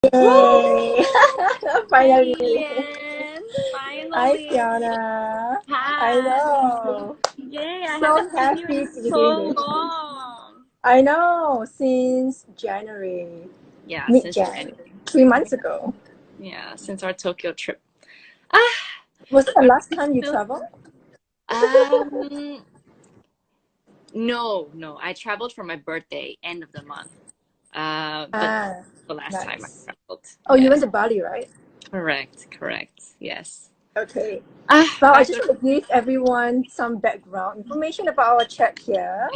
Woo! Yay! Hi, Finally. Lilian. Hi, Finally. Fiona. I Hi. know. Yay, I So haven't seen you happy in to be doing so this. long. I know. Since January, Yeah, since mid-Jan, January. 3 months ago. Yeah, since our Tokyo trip. Ah, Was it the I'm last time you still. traveled? Um, no. I traveled for my birthday, end of the month. But Ah, the last time I nice. traveled. Oh, you went Yes, to Bali, right? correct. Yes. Okay. Well, I Back just to. want to give everyone some background information about our chat here.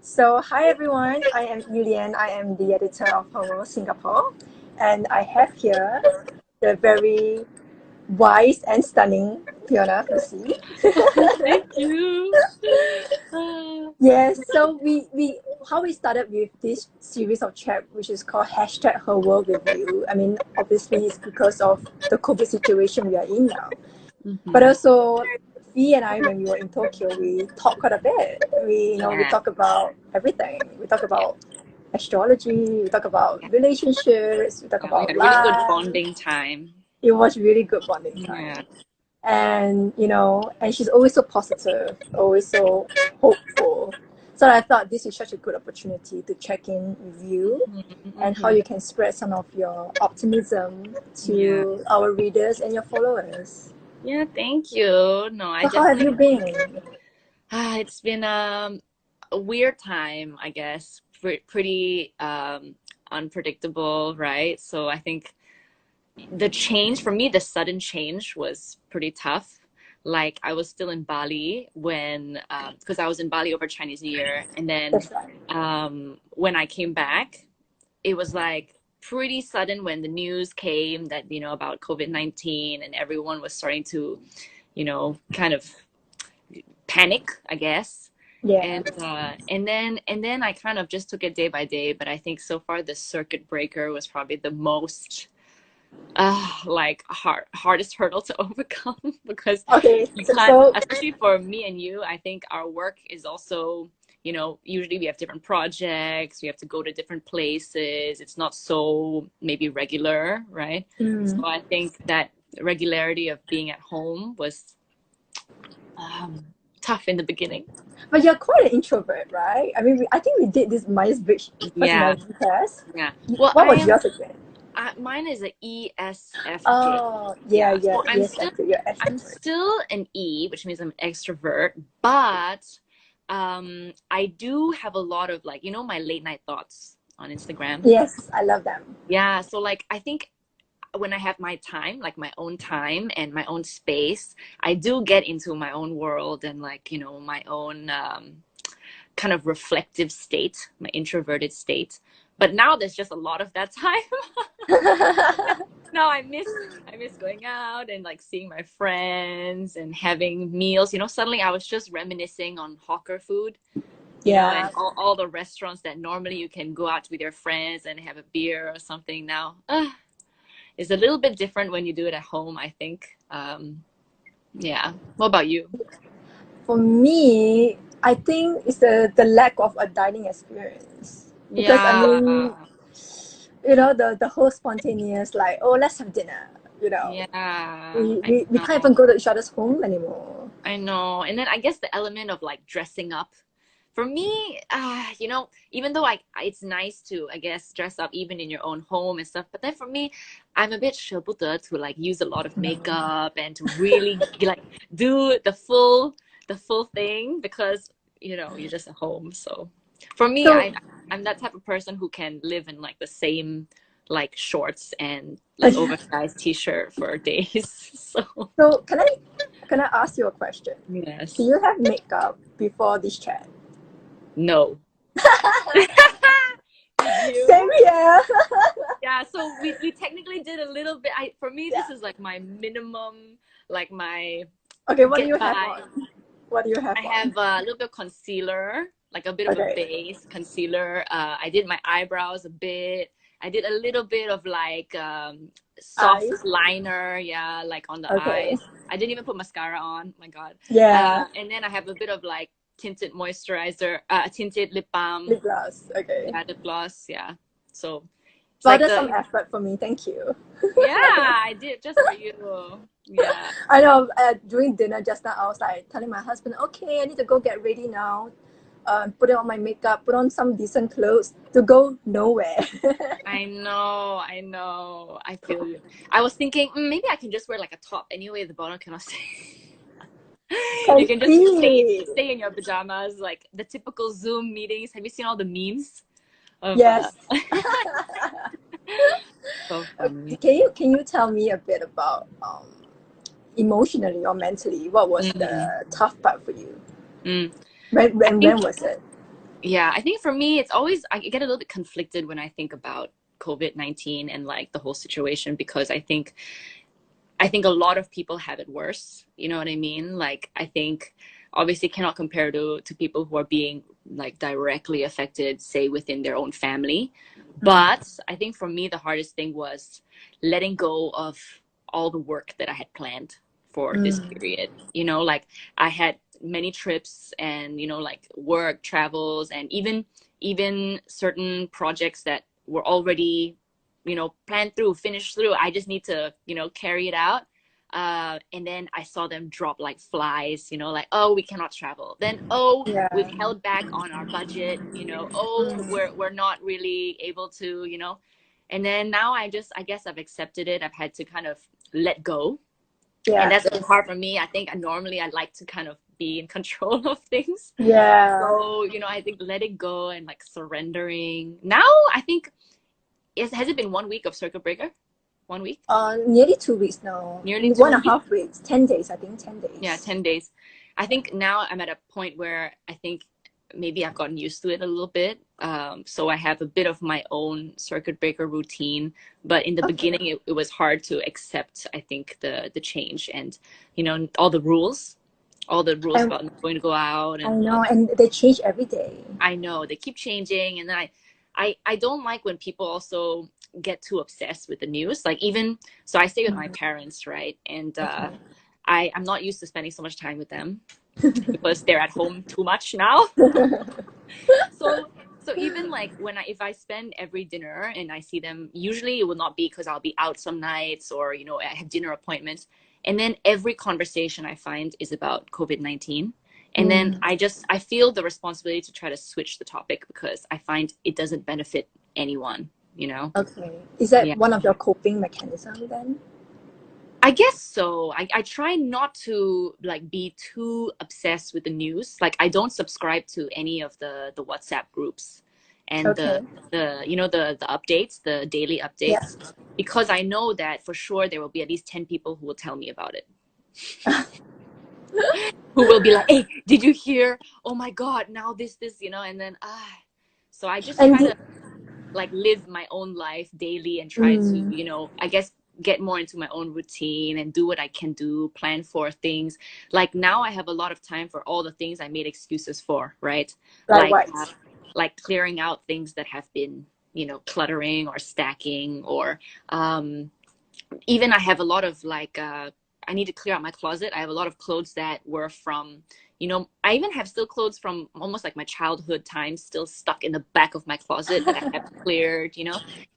So, hi everyone, I am Yulian. I am the editor of FOMO Singapore, and I have here the very wise and stunning Fiona Fussi. Thank you. Ah, Yes, so we how we started with this series of chat, which is called hashtag Her World Review. I mean, obviously, it's because of the COVID situation we are in now. But mhm. also, V and I, when we were in Tokyo, we talk quite a bit. We Yeah, talk about everything. We talk yeah, about astrology. We talk about yeah. relationships. We talk Yeah, we about had a really good life. bonding time. It was really good bonding Yeah. time. And and she's always so positive, always so hopeful. So I thought this is such a good opportunity to check in with you and how Hmm. you can spread some of your optimism Yeah. to our readers and your followers. Yeah, thank you. No, I So how have you definitely. been? It's been a weird time, I guess. Pretty unpredictable, right? So I think the change for me, the sudden change was pretty tough. Like I was still in Bali when, because I was in Bali over Chinese New Year, and then That's right. when I came back, it was like pretty sudden when the news came that about COVID-19 and everyone was starting to kind of panic, I guess. Yeah. And then I kind of just took it day by day. But I think so far the circuit breaker was probably the most like hardest hurdle to overcome because Okay. you So, can't, so especially for me and you. I think our work is also, usually we have different projects, we have to go to different places. It's not so maybe regular, right? So mm, I think that regularity of being at home was um, tough in the beginning. but you're quite an introvert, right? I mean, I think we did this Myers-Briggs Yeah, personality test. yeah. Well, What was yours again? mine is a ESFJ. Oh, yeah, Yeah. yeah. So I'm Yes, still you're I'm extrovert. still an E, which means I'm an extrovert, but I do have a lot of, like, my late night thoughts on Instagram. Yes, I love them. Yeah, so like I think when I have my time, like my own time and my own space, I do get into my own world and, like, my own kind of reflective state, my introverted state. But now there's just a lot of that time. No, I miss going out and like seeing my friends and having meals. Suddenly I was just reminiscing on hawker food, and Yeah. all the restaurants that normally you can go out with your friends and have a beer or something now. It's a little bit different when you do it at home, I think. Yeah. What about you? For me, I think it's the lack of a dining experience. Because I mean, Yeah. the whole spontaneous, like, oh, let's have dinner. You know, Yeah. we, I we, we can't know. even go to each other's home anymore. I know. And then I guess the element of like dressing up. For me, even though it's nice to, I guess, dress up even in your own home and stuff, but then for me, I'm a bit 舍不得 to like use a lot of makeup and to really like do the full thing because you're just at home. So for me, So, I'm that type of person who can live in like the same like shorts and like oversized t-shirt for days. So so can I ask you a question? Do yes. you have makeup before this chat? No. Did Same you? here. Yeah, so we technically did a little bit. For me, this Yeah. is like my minimum, like my Okay, what do you get have by. on? What do you have I on? have a little bit of concealer, like a bit of a Okay. base concealer. I did my eyebrows a bit. I did a little bit of like soft Eyes. liner, yeah, like on the Okay. eyes. I didn't even put mascara on. My God. Yeah. And then I have a bit of like tinted moisturizer, tinted lip balm. Lip gloss. Okay. Yeah, lip gloss. Yeah. So It's Well, like that's some the effort for me. Thank you. yeah, I did just for you. Yeah. I know. During dinner just now, I was like telling my husband, "Okay, I need to go get ready now. Put on my makeup, put on some decent clothes to go nowhere." I know, I know. I feel you. I was thinking maybe I can just wear like a top anyway. The bottom cannot stay. You Can can just see. stay in your pajamas, like the typical Zoom meetings. Have you seen all the memes of Yes. so funny. Can you tell me a bit about emotionally or mentally what was Mm, the tough part for you? mm. I When think was it? yeah, I think for me it's always I get a little bit conflicted when I think about COVID-19 and like the whole situation because I think a lot of people have it worse. You know what I mean? Like, I think obviously cannot compare to people who are being like directly affected, say within their own family. Mm. But I think for me, the hardest thing was letting go of all the work that I had planned for this Mm. period. You know, like I had many trips and, you know, like work travels and even certain projects that were already plan through, finish through. I just need to, carry it out. And then I saw them drop like flies, like, oh, we cannot travel. Then, oh, we've Yeah. held back on our budget, oh, Mm. we're not really able to, And then now I guess I've accepted it. I've had to kind of let go. And Yeah. that's been hard for me. I think normally I like to kind of be in control of things. Yeah. So, I think letting go and like surrendering. Now I think has it been 1 week of circuit breaker? 1 week? Nearly 2 weeks now. Nearly two One and a weeks? half weeks. 10 days. I think 10 Yeah, days. 10 days. I think now I'm at a point where I think maybe I've gotten used to it a little bit. So I have a bit of my own circuit breaker routine. But in the Okay. beginning, it was hard to accept, I think, the change and, all the rules And about not going to go out I and all know, that. and they change every day. I know they keep changing. And then I don't like when people also get too obsessed with the news. Like even, so I stay with my Mm. parents, right? And Okay. I'm not used to spending so much time with them because they're at home too much now. So so even like if I spend every dinner and I see them, usually it will not be because I'll be out some nights or I have dinner appointments. And then every conversation I find is about COVID-19. And then Mm. I feel the responsibility to try to switch the topic because I find it doesn't benefit anyone. Okay. Is that Yeah. one of your coping mechanism then? I guess so. I try not to like be too obsessed with the news. Like I don't subscribe to any of the WhatsApp groups and Okay. the updates, the daily Yeah. updates, because I know that for sure there will be at least 10 people who will tell me about it. Who will be like, "Hey, did you hear? Oh my God, now this, and then so I just And try did, to like live my own life daily and try to, mm, I guess get more into my own routine and do what I can do, plan for things. Like now I have a lot of time for all the things I made excuses for, right? like Like what? like clearing out things that have been, cluttering or stacking or um even I have a lot of like I need to clear out my closet. I have a lot of clothes that were from, I even have still clothes from almost like my childhood times still stuck in the back of my closet that I have cleared.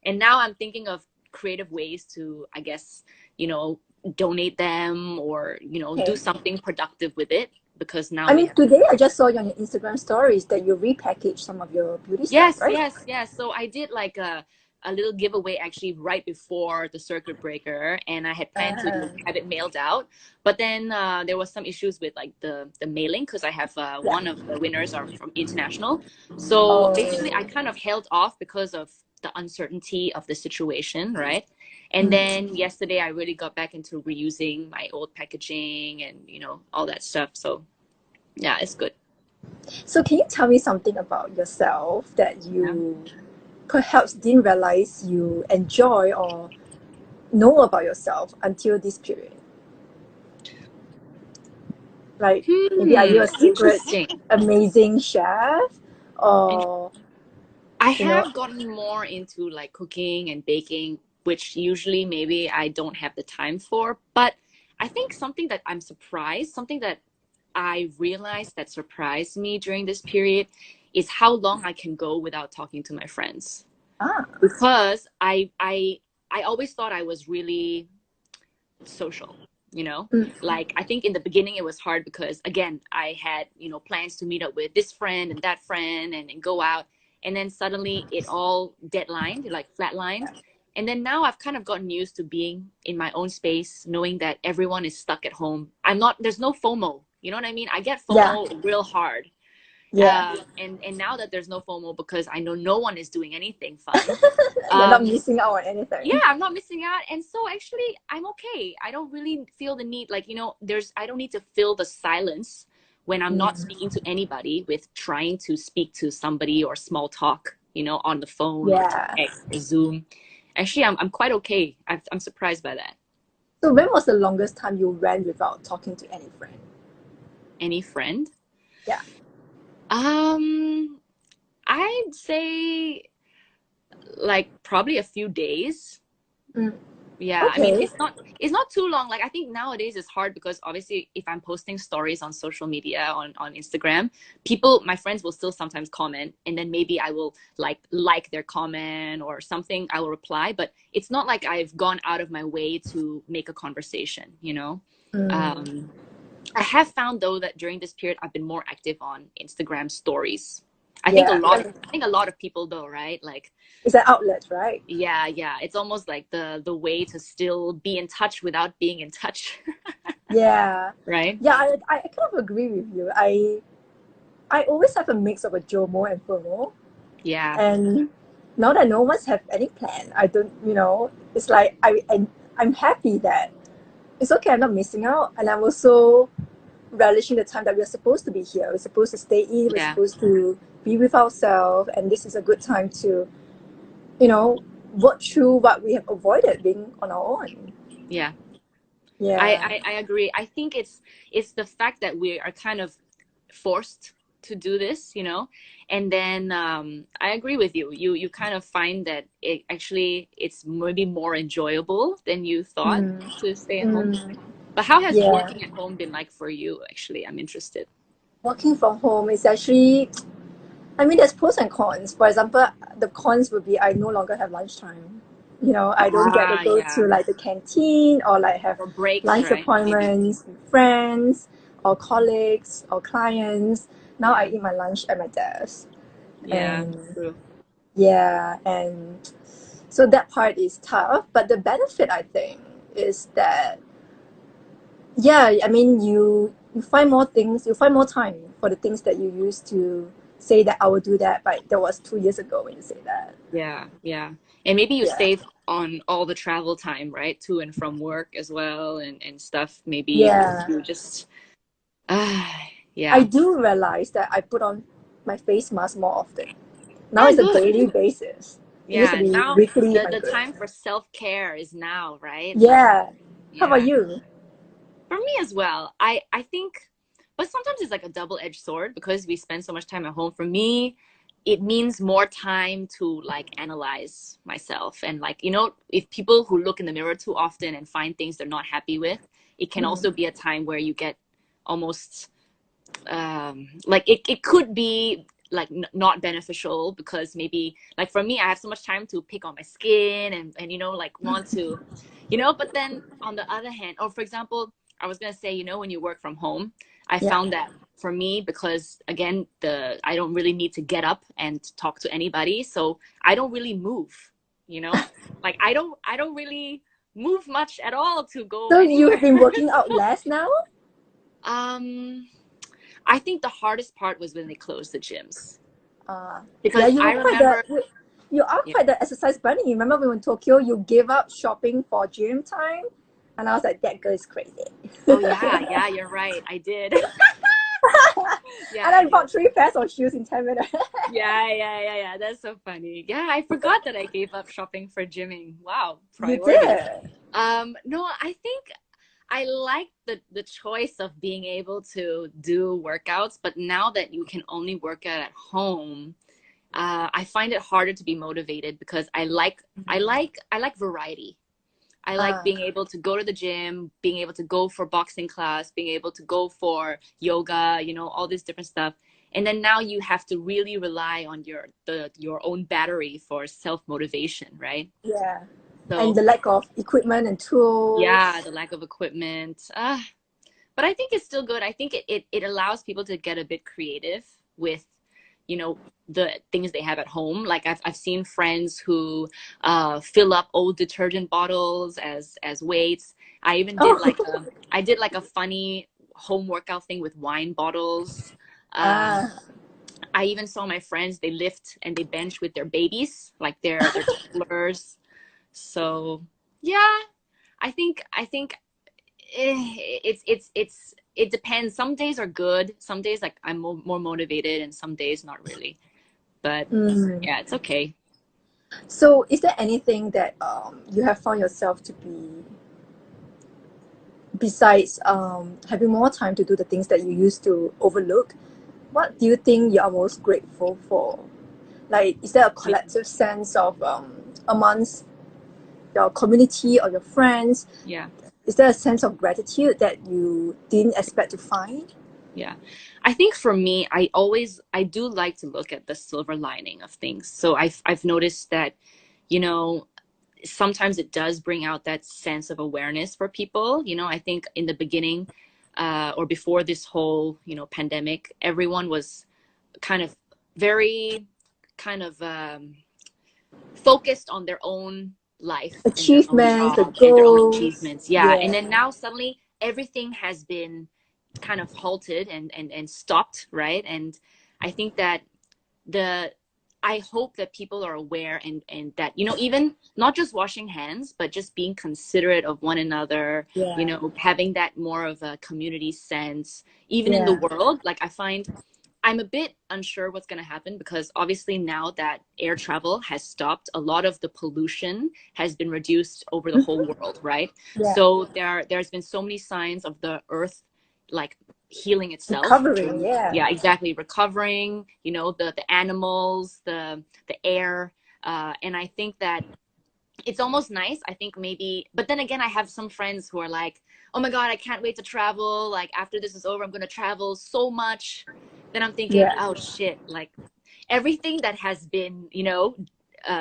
And now I'm thinking of creative ways to, I guess, you know, donate them or, do Okay. something productive with it because now I we mean, have. today I just saw on your Instagram stories that you repackage some of your beauty stuff, Yes, right? yes, yes. So I did like a little giveaway actually right before the circuit breaker, and I had planned to Uh, have it mailed out, but then there was some issues with like the mailing because I have yeah. one of the winners are from international. So basically, I Oh. kind of held off because of the uncertainty of the situation, right? And Mm. then yesterday, I really got back into reusing my old packaging and all that stuff. So yeah, it's good. So can you tell me something about yourself that Yeah. you perhaps didn't realize you enjoy or know about yourself until this period? Like maybe are you a secret Interesting. amazing chef or I you know have gotten more into like cooking and baking, which usually maybe I don't have the time for. But I think something that I'm surprised, something that I realized that surprised me during this period is how long I can go without talking to my friends. Ah. because I always thought I was really social, you know? Mm. Like, I think in the beginning it was hard because, again, I had, plans to meet up with this friend and that friend and go out. And then suddenly it all deadlined, like flatlined. And then now I've kind of gotten used to being in my own space, knowing that everyone is stuck at home. There's no FOMO. You know what I mean? I get Yeah. FOMO real hard. Yeah. And now that there's no FOMO because I know no one is doing anything fun, You're not um, missing out on yeah, anything. I'm not missing out. And so actually I'm okay. I don't really feel the need, like, I don't need to fill the silence when I'm not Mm. speaking to anybody with trying to speak to somebody or small talk, on the phone or Yeah. text or Zoom. Actually, I'm quite okay. I'm surprised by that. So when was the longest time you went without talking to any friend? Any friend? Yeah. Um, I'd say like probably a few days. Mm. Yeah, I mean, Okay. it's not too long. Like, I think nowadays it's hard because obviously if I'm posting stories on social media on Instagram, my friends will still sometimes comment, and then maybe I will like their comment or something, I will reply, but it's not like I've gone out of my way to make a conversation, Mm. um I have found though that during this period I've been more active on Instagram stories. I think a Yeah. lot of I think a lot of people though, right? Like, It's an outlet, right? yeah, yeah. It's almost like the way to still be in touch without being in touch, Yeah. right? Yeah, I kind of agree with you. I always have a mix of a JOMO and FOMO. Yeah, And now that no one's have any plan, I don't, it's like I'm happy that it's okay, I'm not missing out. And I'm also relishing the time that we're supposed to be here. We're supposed to stay in, we're yeah, supposed to be with ourselves. And this is a good time to, you know, work through what we have avoided being on our own. yeah. Yeah. I agree. I think it's the fact that we are kind of forced to do this, and then I agree with you. You kind of find that it's maybe more enjoyable than you thought Mm, to stay at home. mm, But how has yeah. working at home been like for you? Actually, I'm interested. Working from home is actually, I mean, there's pros and cons. For example, the cons would be I no longer have lunchtime. I don't get to Ah, go to yeah. like the canteen or like have Or breaks, lunch right? Maybe. appointments with friends or colleagues or clients. Now I Yeah. eat my lunch at my desk. Yeah. And True. yeah, and so that part is tough. But the benefit, I think, is that, yeah, I mean, you find more things, you find more time for the things that you used to say that I will do that, but that was 2 years ago when you say that. Yeah. Yeah. And maybe you Yeah. save on all the travel time, right? To and from work as well and stuff. Maybe Yeah. you just ah I yeah. do realize that I put on my face mask more often. Now Oh, it's a good. daily basis. It used to Yeah. be Now weekly if the I'm the good. time for self-care is now, right? Like, Yeah. How about yeah. you? For me as well. I think, but sometimes it's like a double-edged sword because we spend so much time at home. For me, it means more time to like analyze myself and, like, if people who look in the mirror too often and find things they're not happy with, it can Mm. also be a time where you get almost like it could be like not beneficial because maybe, like, for me I have so much time to pick on my skin and like want to, but then on the other hand, or for example, I was gonna say, when you work from home, I Yeah. found that for me, because again, I don't really need to get up and talk to anybody, so I don't really move, like I don't really move much at all to go So you have anywhere. been working out less now? um I think the hardest part was when they closed the gyms, Yeah, because I remember, you are yeah. quite the exercise bunny. Remember when we were in Tokyo, you gave up shopping for gym time? And I was like, that girl is crazy. Oh yeah, yeah, you're right. I did. Yeah, And I I did. bought 3 pairs of shoes in 10 minutes. Yeah, yeah, yeah, yeah. That's so funny. Yeah, I forgot that I gave up shopping for gymming. Wow, You priorities. did. No, I think I like the choice of being able to do workouts, but now that you can only work out at home, I find it harder to be motivated because I like variety. I like Ah, being able to go to the gym, being able to go for boxing class, being able to go for yoga, all this different stuff. and then now you have to really rely on your own battery for self-motivation, right? Yeah. And So the lack of equipment and yeah, tools. the lack of equipment. But I think it's still good. I think it allows people to get a bit creative with, the things they have at home. Like I've seen friends who fill up old detergent bottles as weights. I even did Oh, like a funny home workout thing with wine bottles. Um, ah, I even saw my friends, they lift and they bench with their babies, like their toddlers. So yeah, I think it depends. Some days are good. Some days like I'm more motivated, and some days not really. But mm. yeah, it's okay. So is there anything that you have found yourself to be, besides having more time to do the things that you used to overlook, what do you think you are most grateful for? Like, is there a Yeah, collective sense of amongst your community or your friends? yeah, Is there a sense of gratitude that you didn't expect to find? yeah. I think for me, I do like to look at the silver lining of things. So I've noticed that, you know, sometimes it does bring out that sense of awareness for people. I think in the beginning, or before this whole, pandemic, everyone was kind of very kind of focused on their own life and their own Achievements, the job and their own goals. achievements. Yeah. And Yeah. then now suddenly everything has been kind of halted and stopped, right? And I think that the I hope that people are aware, and that, even not just washing hands, but just being considerate of one another, Yeah. having that more of a community sense, even in the Yeah. world. Like I find I'm a bit unsure what's going to happen, because obviously now that air travel has stopped, a lot of the pollution has been reduced over the whole Mhm. world, right? Yeah. So there's been so many signs of the earth like healing itself. Recovering. Yeah. Yeah, exactly, recovering, the animals, the air, and I think that it's almost nice. I think maybe, but then again, I have some friends who are like, oh my God, I can't wait to travel. Like after this is over, I'm going to travel so much. Then I'm thinking, Yeah. oh shit, like everything that has been,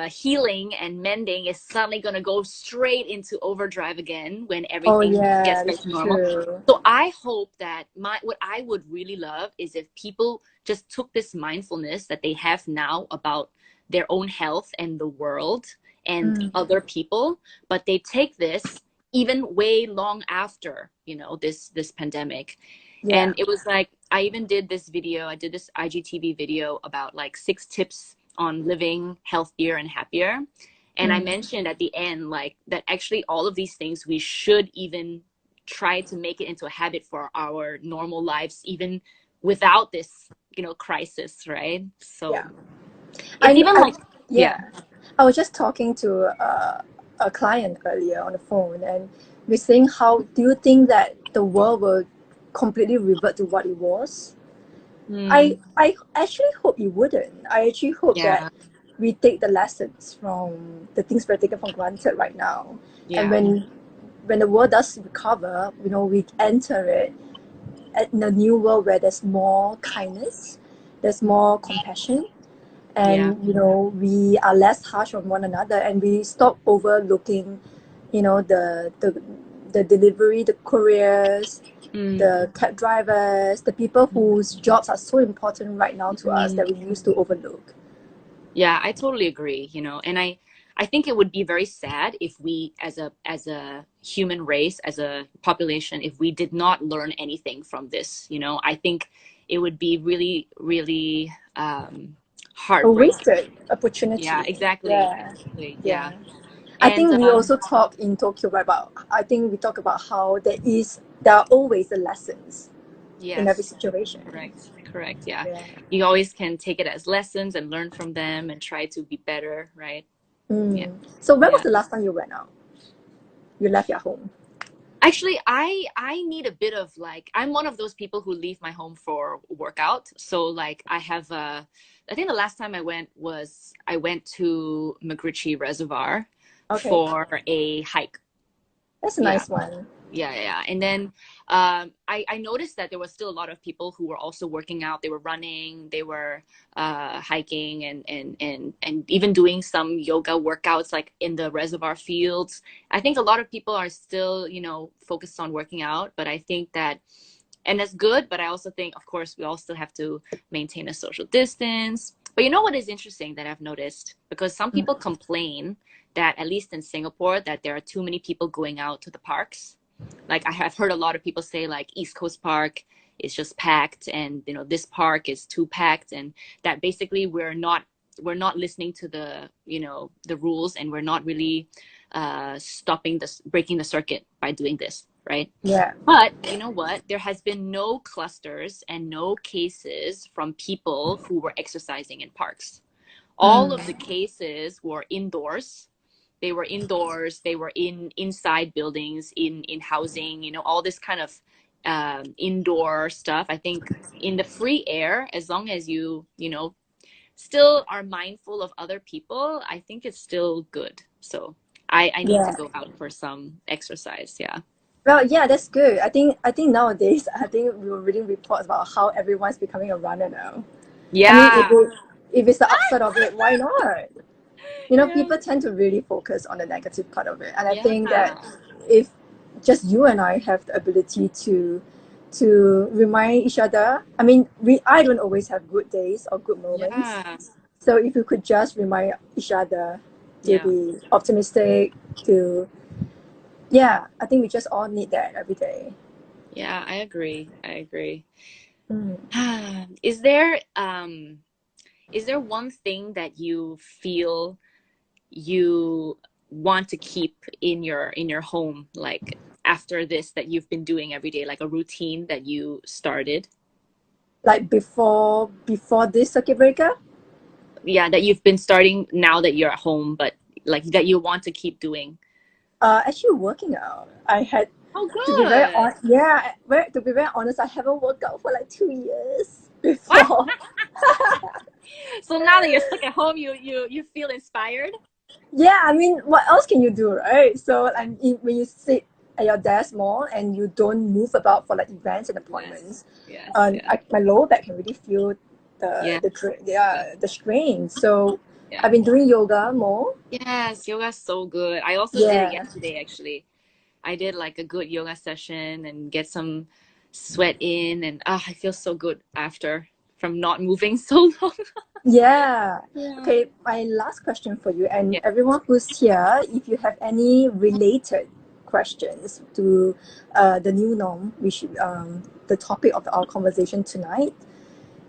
healing and mending is suddenly going to go straight into overdrive again when Oh everything gets yeah, back that's to normal. true. So I hope that what I would really love is if people just took this mindfulness that they have now about their own health and the world and Mm. other people, but they take this even way long after, this pandemic. Yeah. And it was like, I did this IGTV video about like 6 tips on living healthier and happier. And I Mm. mentioned at the end, like, that actually all of these things we should even try to make it into a habit for our normal lives, even without this, crisis, right? Yeah. So it's I, even I, like, yeah, yeah. I was just talking to a client earlier on the phone, and we're saying, how do you think that the world will completely revert to what it was? mm, I actually hope it wouldn't. I actually hope that yeah, we take the lessons from the things we're taking for granted right now, and yeah, when the world does recover, we enter it in a new world where there's more kindness, there's more compassion, yeah, and we are less harsh on one another, and we stop overlooking the delivery, the couriers, mm, the cab drivers, the people whose jobs are so important right now to us mm. that we used to overlook. Yeah, I totally agree, and I think it would be very sad if we, as a human race, as a population, if we did not learn anything from this. I think it would be really, really A heartbreaking. wasted Yeah, opportunity. exactly, Yeah. exactly. Yeah. Yeah. I And think we also talk in Tokyo, right, about, I think we talk about how there are always the lessons in every yes, situation. correct, correct. Yeah. Yeah. You always can take it as lessons and learn from them and try to be better, right? Yeah. So when was Yeah. the last time you went out? You left your home? Actually, I need a bit of, like, I'm one of those people who leave my home for workout. So like I think the last time I went to McRitchie Reservoir Okay, for a hike. that's a Yeah. nice one. Yeah. And then I noticed that there was still a lot of people who were also working out. They were running, they were hiking, and even doing some yoga workouts like in the reservoir fields. I think a lot of people are still, focused on working out, but I think that, and that's good, but I also think, of course, we all still have to maintain a social distance. But you know what is interesting that I've noticed? Because some people complain that, at least in Singapore, that there are too many people going out to the parks. Like I have heard a lot of people say like East Coast Park is just packed, and this park is too packed, and that basically we're not listening to the rules, and we're not really stopping this, breaking the circuit by doing this, right? Yeah. But you know what? There has been no clusters and no cases from people who were exercising in parks. All of the Mm. cases were indoors. They were indoors. They were inside buildings, in housing. All this kind of indoor stuff. I think in the free air, as long as you still are mindful of other people, I think it's still good. So I need to Yeah. go out for some exercise. Yeah. Well, yeah, that's good. I think nowadays, I think we were reading reports about how everyone's becoming a runner now. I mean, Yeah. if it's the upside of it, why not? Yeah. People tend to really focus on the negative part of it, and I think that Yeah. if just you and I have the ability to remind each other, I mean, I don't always have good days or good moments, Yeah. so if we could just remind each other to Yeah. be optimistic, to yeah, I think we just all need that every day. Yeah, I agree. I agree. Mm. Is there one thing that you feel you want to keep in your home, like after this, that you've been doing every day, like a routine that you started? Like before this circuit breaker, Yeah, that you've been starting now that you're at home, but like that you want to keep doing. actually working out. I had Oh, to be very good. on yeah, to be very honest, I haven't worked out for like 2 years What? before. So now that you're stuck at home, you feel inspired? Yeah, I mean, what else can you do, right? So, and when you sit at your desk more and you don't move about for like events and Yes. appointments, Yes. Yeah. my lower back can really feel Yeah. the strain. So, Yeah. I've been doing yoga more. Yes, yoga's so good. I also did it Yeah, yesterday, actually. I did like a good yoga session and get some sweat in, and I feel so good after, from not moving so long. yeah. Yeah. Okay, my last question for you and Yeah. everyone who's here, if you have any related questions to the new norm, which the topic of our conversation tonight,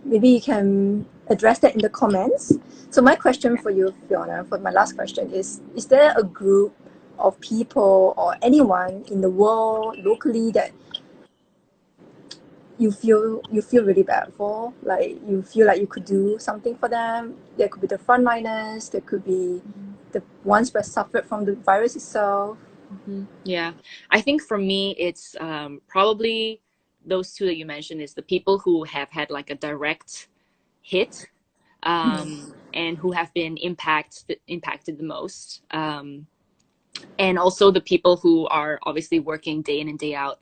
maybe you can address that in the comments. So my question for you, Fiona, for my last question is there a group of people or anyone in the world locally that you feel really bad for? Like you feel like you could do something for them? There could be the frontliners, there could be the ones who have suffered from the virus itself. Yeah. I think for me, it's probably those two that you mentioned, is the people who have had like a direct hit, and who have been impacted the most. And also the people who are obviously working day in and day out.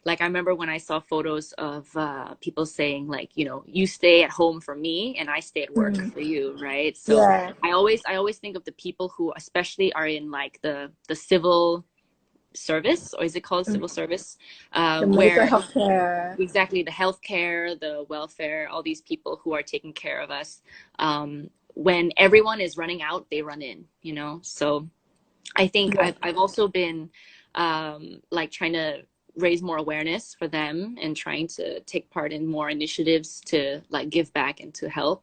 Like I remember when I saw photos of people saying like, you stay at home for me and I stay at work Mm. for you, right? So Yeah. I always think of the people who especially are in like the civil service, or is it called Mm. civil service, The medical where healthcare. exactly the healthcare, the welfare, all these people who are taking care of us. When everyone is running out, they run in. So I think Yeah. I've also been like trying to raise more awareness for them, and trying to take part in more initiatives to like give back and to help.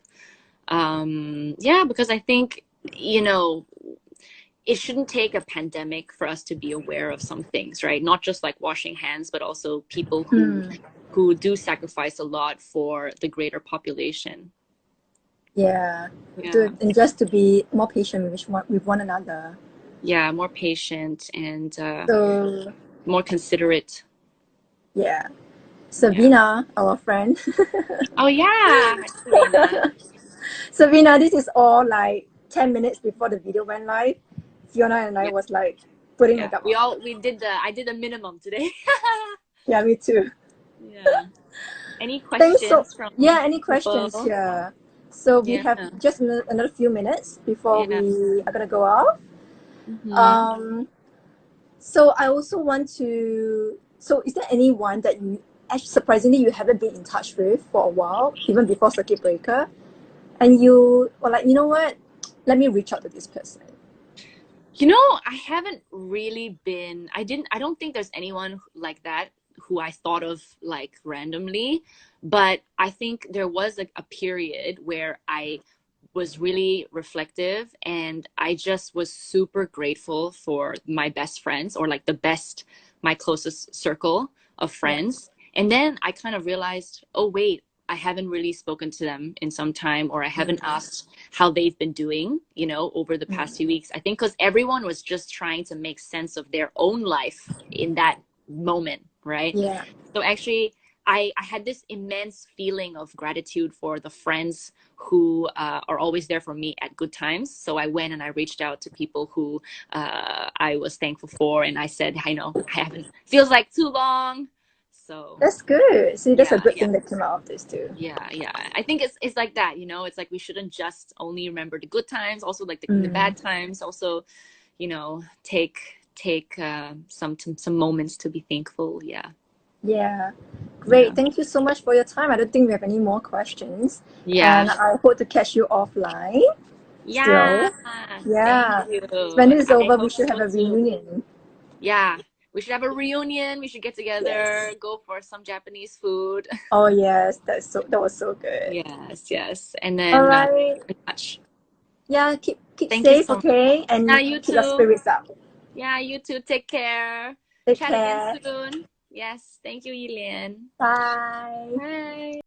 Yeah, because I think, you know, it shouldn't take a pandemic for us to be aware of some things, right? Not just like washing hands, but also people who Hmm. do sacrifice a lot for the greater population. Yeah. Yeah. And just to be more patient with one another. Yeah, more patient and So more considerate. yeah. Yeah. Savina, our friend. Oh yeah, hi, Selena. Savina, this is all like 10 minutes before the video went live. Fiona and I Yeah. was like putting Yeah. makeup on. I did the minimum today. Yeah, me too. Yeah. Any Thanks. So, questions from yeah, any questions people? here? So we Yeah. have just another few minutes before Yeah. we are gonna go off. Mm-hmm. Um, so I also want to. So, is there anyone that you actually surprisingly you haven't been in touch with for a while, even before circuit breaker, and you were like, you know what? Let me reach out to this person. You know, I haven't really been, I don't think there's anyone like that who I thought of like randomly, but I think there was a period where I was really reflective and I just was super grateful for my best friends or like my closest circle of Yeah. friends. And then I kind of realized, oh, wait, I haven't really spoken to them in some time, or I haven't Mm, asked how they've been doing, over the past mm, few weeks. I think because everyone was just trying to make sense of their own life in that moment, right? yeah. So actually, I had this immense feeling of gratitude for the friends who are always there for me at good times. So I went and I reached out to people who I was thankful for, and I said, I know I haven't feels like too long. So That's good. See, that's a yeah, good yeah. thing that came out of this too. Yeah, yeah. I think it's like that, It's like we shouldn't just only remember the good times, also like the Mm, bad times. Also, take some moments to be thankful. Yeah, yeah. yeah, Great. Thank you so much for your time. I don't think we have any more questions. yeah, And I hope to catch you offline yeah. still. Thank Yeah. you. When this is I over, we hope should have so a too. reunion. Yeah, we should have a reunion. We should get together, Yes. go for some Japanese food. Oh yes, that was so good. Yes, yes. And All then right. keep in touch. Yeah, keep Thank you safe, so much. okay? Yeah, And you keep your too. spirits up. Yeah, you too. Take care. Take Chat again care. soon. Yes. Thank you, Yilian. Bye. Bye.